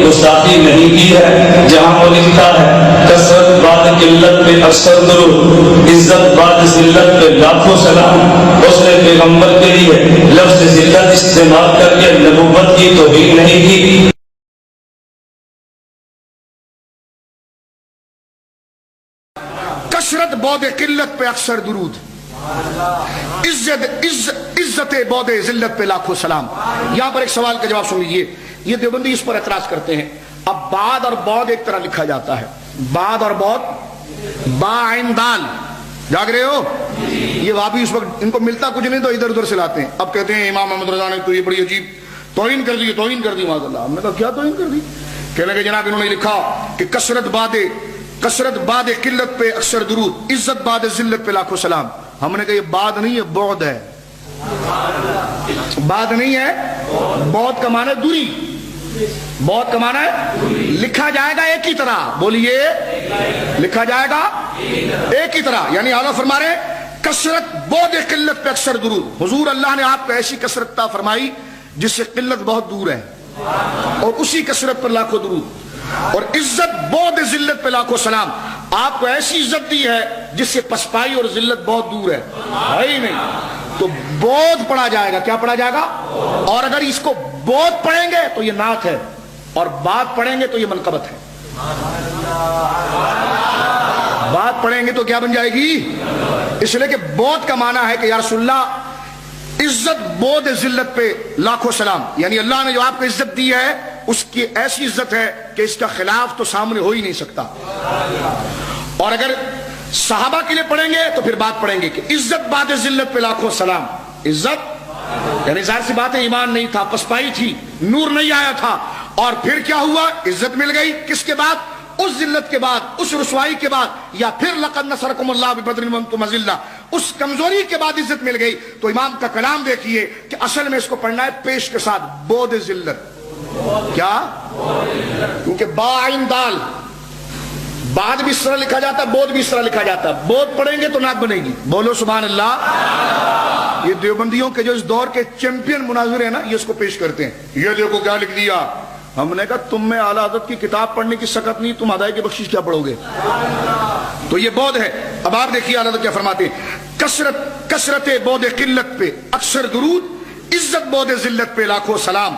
گستاخی نہیں کی ہے، جہاں وہ لکھتا ہے کثرت بعد قلت پہ اکثر درود، عزت بعد ذلت پہ لاکھوں سلام۔ اس نے پیغمبر کے لیے لفظ ذلت استعمال کر کے نبوت کی توہین نہیں کی۔ کثرت بعد قلت پہ اکثر درود، عزت بعد ذلت پہ لاکھوں سلام۔ یہاں پر ایک سوال کا جواب سن لیجیے، یہ دیوبندی اس پر اعتراض کرتے ہیں۔ اب بعد اور بعد ایک طرح لکھا جاتا ہے، بعد اور بعد، با عین دال، جاگ رہے ہو؟ یہ وہابی اس وقت ان کو ملتا کچھ نہیں تو ادھر ادھر سے لاتے ہیں۔ اب کہتے ہیں امام احمد رضا نے تو یہ بڑی عجیب توہین کر دی، توہین کر دی، معاذ اللہ۔ ہم نے کہا کیا توہین کر دی؟ کہنے لگے جناب انہوں نے لکھا کہ کثرت بعد قلت پہ اکثر درود، عزت بعد ذلت پہ لاکھوں سلام۔ ہم نے کہا یہ بعد نہیں ہے، بعد ہے۔ بعد نہیں ہے، بعد کا معنی ہے دوری، بعد کا معنی ہے لکھا جائے گا ایک ہی طرح، بولیے لکھا جائے گا ایک ہی طرح۔ یعنی اعلیٰ فرما رہے کثرت بعد قلت پہ اکثر درود، حضور اللہ نے آپ کو ایسی کثرت عطا فرمائی جس سے قلت بہت دور ہے، اور اسی کثرت پر لاکھوں درود۔ اور عزت بعد ذلت پہ لاکھوں سلام، آپ کو ایسی عزت دی ہے جس سے پسپائی اور ذلت بہت دور ہے ہی نہیں۔ تو بودھ پڑھا جائے گا، کیا پڑھا جائے گا؟ اور اگر اس کو بودھ پڑھیں گے تو یہ نعت ہے، اور بات پڑھیں گے تو یہ منقبت ہے۔ بات پڑھیں گے تو کیا بن جائے گی؟ اس لیے کہ بودھ کا معنی ہے کہ یا رسول اللہ عزت بود ذلت پہ لاکھوں سلام، یعنی اللہ نے جو آپ کو عزت دی ہے اس کی ایسی عزت ہے کہ اس کا خلاف تو سامنے ہو ہی نہیں سکتا۔ اور اگر صحابہ کے لیے پڑھیں گے تو پھر بات پڑھیں گے کہ عزت بعد ذلت پہ لاکھوں سلام۔ عزت یعنی ظاہر سی بات ہے ایمان نہیں تھا، پسپائی تھی، نور نہیں آیا تھا، اور پھر کیا ہوا؟ عزت مل گئی۔ کس کے بعد؟ اس ذلت کے بعد، اس رسوائی کے بعد، یا پھر لقد نصرکم اللہ ببدر وانتم اذلہ، اس کمزوری کے بعد عزت مل گئی۔ تو امام کا کلام دیکھیے کہ اصل میں اس کو پڑھنا ہے پیش کے ساتھ، بود ذلت۔ کیا؟ کیونکہ با عین دال، بعد بھی اس طرح لکھا جاتا ہے، بود بھی اس طرح لکھا جاتا ہے۔ بود پڑھیں گے تو نعت بنے گی، بولو سبحان اللہ۔ یہ دیوبندیوں کے جو اس دور کے چیمپئن مناظر ہیں نا، یہ اس کو پیش کرتے ہیں۔ یہ دیکھو کیا لکھ دیا۔ ہم نے کہا تم میں اعلیٰ حضرت کی کتاب پڑھنے کی سکت نہیں، تم ہدایت کی بخشش کیا پڑھو گے؟ تو یہ بود ہے۔ اب آپ دیکھیے اعلیٰ حضرت کیا فرماتے ہیں، کثرت بود قلت پہ اکثر درود، عزت بود ذلت پہ لاکھوں سلام۔